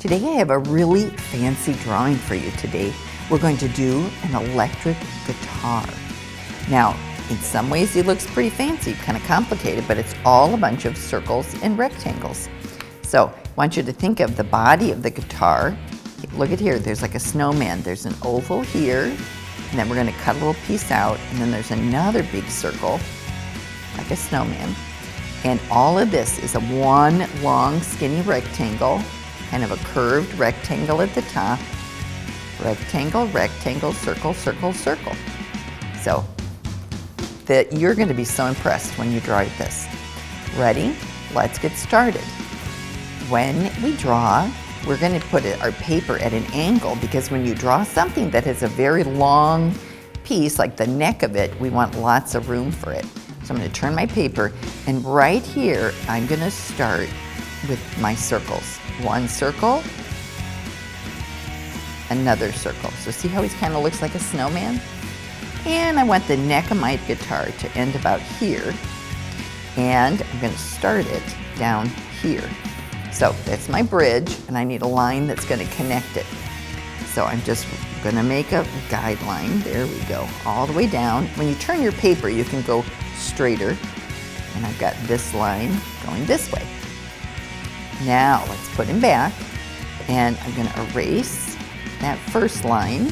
Today I have a really fancy drawing for you today. We're going to do an electric guitar. Now, in some ways it looks pretty fancy, kind of complicated, but it's all a bunch of circles and rectangles. So I want you to think of the body of the guitar. Look at here, there's like a snowman. There's an oval here, and then we're going to cut a little piece out, and then there's another big circle, like a snowman. And all of this is a one long skinny rectangle, kind of a curved rectangle at the top. Rectangle, rectangle, circle, circle, circle. So that you're going to be so impressed when you draw this. Ready? Let's get started. When we draw, we're going to put our paper at an angle, because when you draw something that has a very long piece, like the neck of it, we want lots of room for it. So I'm going to turn my paper, and right here I'm going to start with my circles. One circle, another circle. So see how he kind of looks like a snowman? And I want the neck of my guitar to end about here, and I'm going to start it down here. So that's my bridge, and I need a line that's going to connect it. So I'm just going to make a guideline. There we go, all the way down. When you turn your paper, you can go straighter, and I've got this line going this way. Now let's put him back, and I'm going to erase that first line,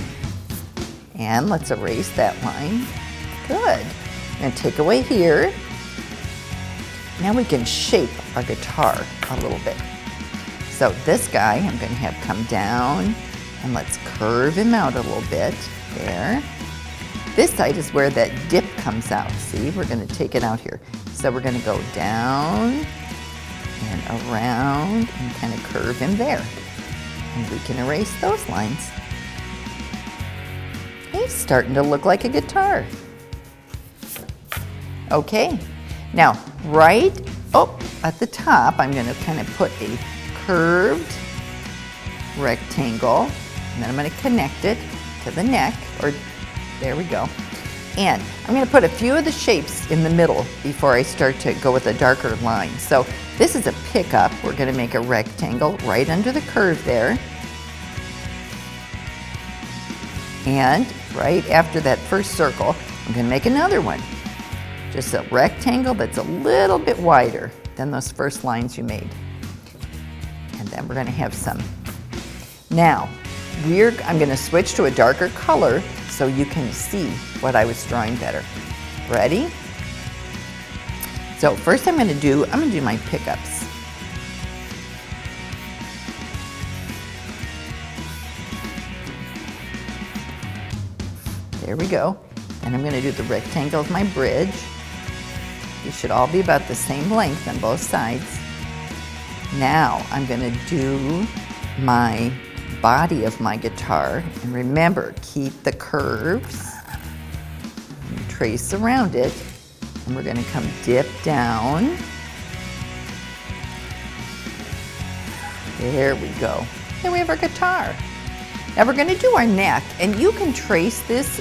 and let's erase that line. Good. I'm going to take away here. Now we can shape our guitar a little bit. So this guy I'm going to have come down, and let's curve him out a little bit. There. This side is where that dip comes out. See, we're going to take it out here. So we're going to go down and around and kind of curve him there. And we can erase those lines. He's starting to look like a guitar. Okay, now right at the top, I'm going to kind of put a curved rectangle, and then I'm going to connect it to the neck, or there we go. And I'm going to put a few of the shapes in the middle before I start to go with a darker line. So this is a pickup. We're going to make a rectangle right under the curve there. And right after that first circle, I'm going to make another one. Just a rectangle that's a little bit wider than those first lines you made. And then we're going to have some. Now, I'm going to switch to a darker color so you can see what I was drawing better. Ready? So first I'm going to do my pickups. There we go. And I'm going to do the rectangle of my bridge. These should all be about the same length on both sides. Now I'm going to do my body of my guitar, and remember, keep the curves and trace around it, and we're going to come dip down. There we go. There we have our guitar. Now we're going to do our neck, and you can trace this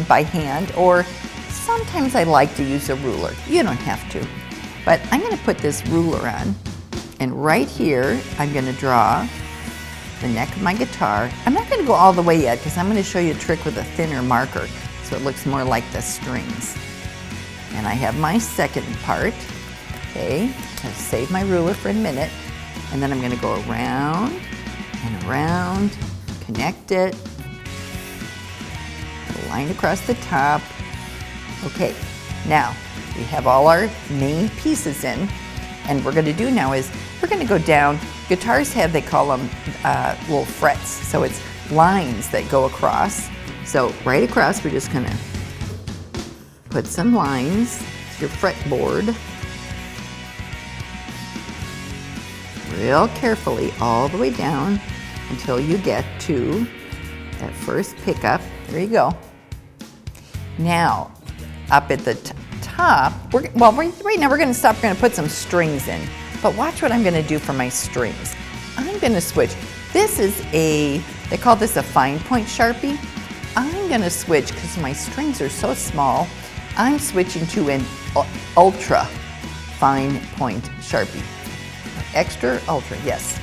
by hand, or sometimes I like to use a ruler. You don't have to, but I'm going to put this ruler on, and right here I'm going to draw the neck of my guitar. I'm not going to go all the way yet, because I'm going to show you a trick with a thinner marker so it looks more like the strings. And I have my second part. Okay, I'll save my ruler for a minute, and then I'm going to go around and around, connect it, put a line across the top. Okay, now we have all our main pieces in, and what we're going to do now is we're going to go down. Guitars have, they call them little frets, so it's lines that go across. So right across, we're just going to put some lines. It's your fretboard. Real carefully all the way down until you get to that first pickup. There you go. Now, up at the top, right now we're going to stop. We're going to put some strings in. But watch what I'm going to do for my strings. I'm going to switch. This is they call this a fine point Sharpie. I'm going to switch, because my strings are so small, I'm switching to an ultra fine point Sharpie. Extra, ultra, yes.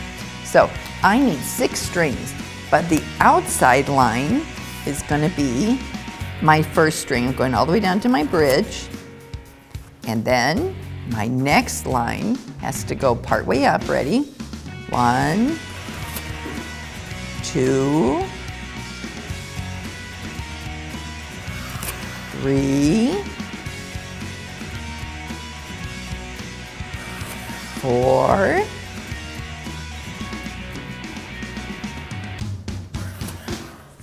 So I need 6 strings, but the outside line is going to be my first string. I'm going all the way down to my bridge, and then my next line has to go part way up. Ready? 1, 2, 3, 4,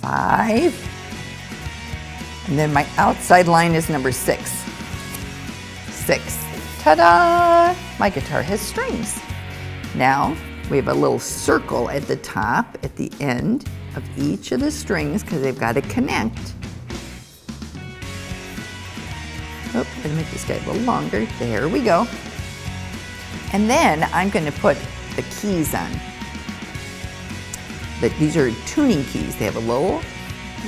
5, and then my outside line is number 6. 6. Ta-da! My guitar has strings. Now we have a little circle at the top, at the end of each of the strings, because they've got to connect. Oh, I'm gonna make this guy a little longer. There we go. And then I'm gonna put the keys on. These are tuning keys. They have a little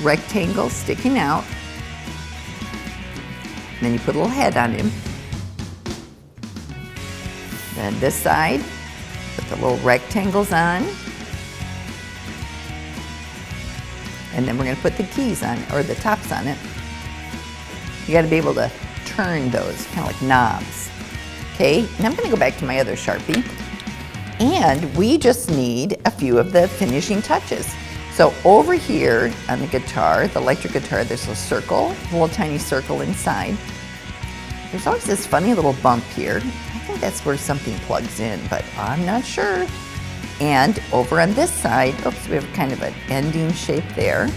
rectangle sticking out. And then you put a little head on him. Then this side, put the little rectangles on. And then we're gonna put the keys on, or the tops on it. You gotta be able to turn those, kind of like knobs. Okay, now I'm gonna go back to my other Sharpie. And we just need a few of the finishing touches. So over here on the guitar, the electric guitar, there's a circle, a little tiny circle inside. There's always this funny little bump here. I think that's where something plugs in, but I'm not sure. And over on this side, oops, we have kind of an ending shape there.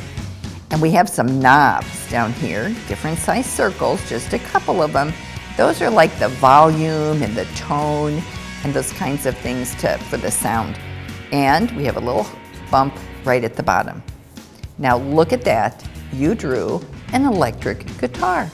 And we have some knobs down here, different size circles, just a couple of them. Those are like the volume and the tone and those kinds of things for the sound. And we have a little bump right at the bottom. Now look at that. You drew an electric guitar.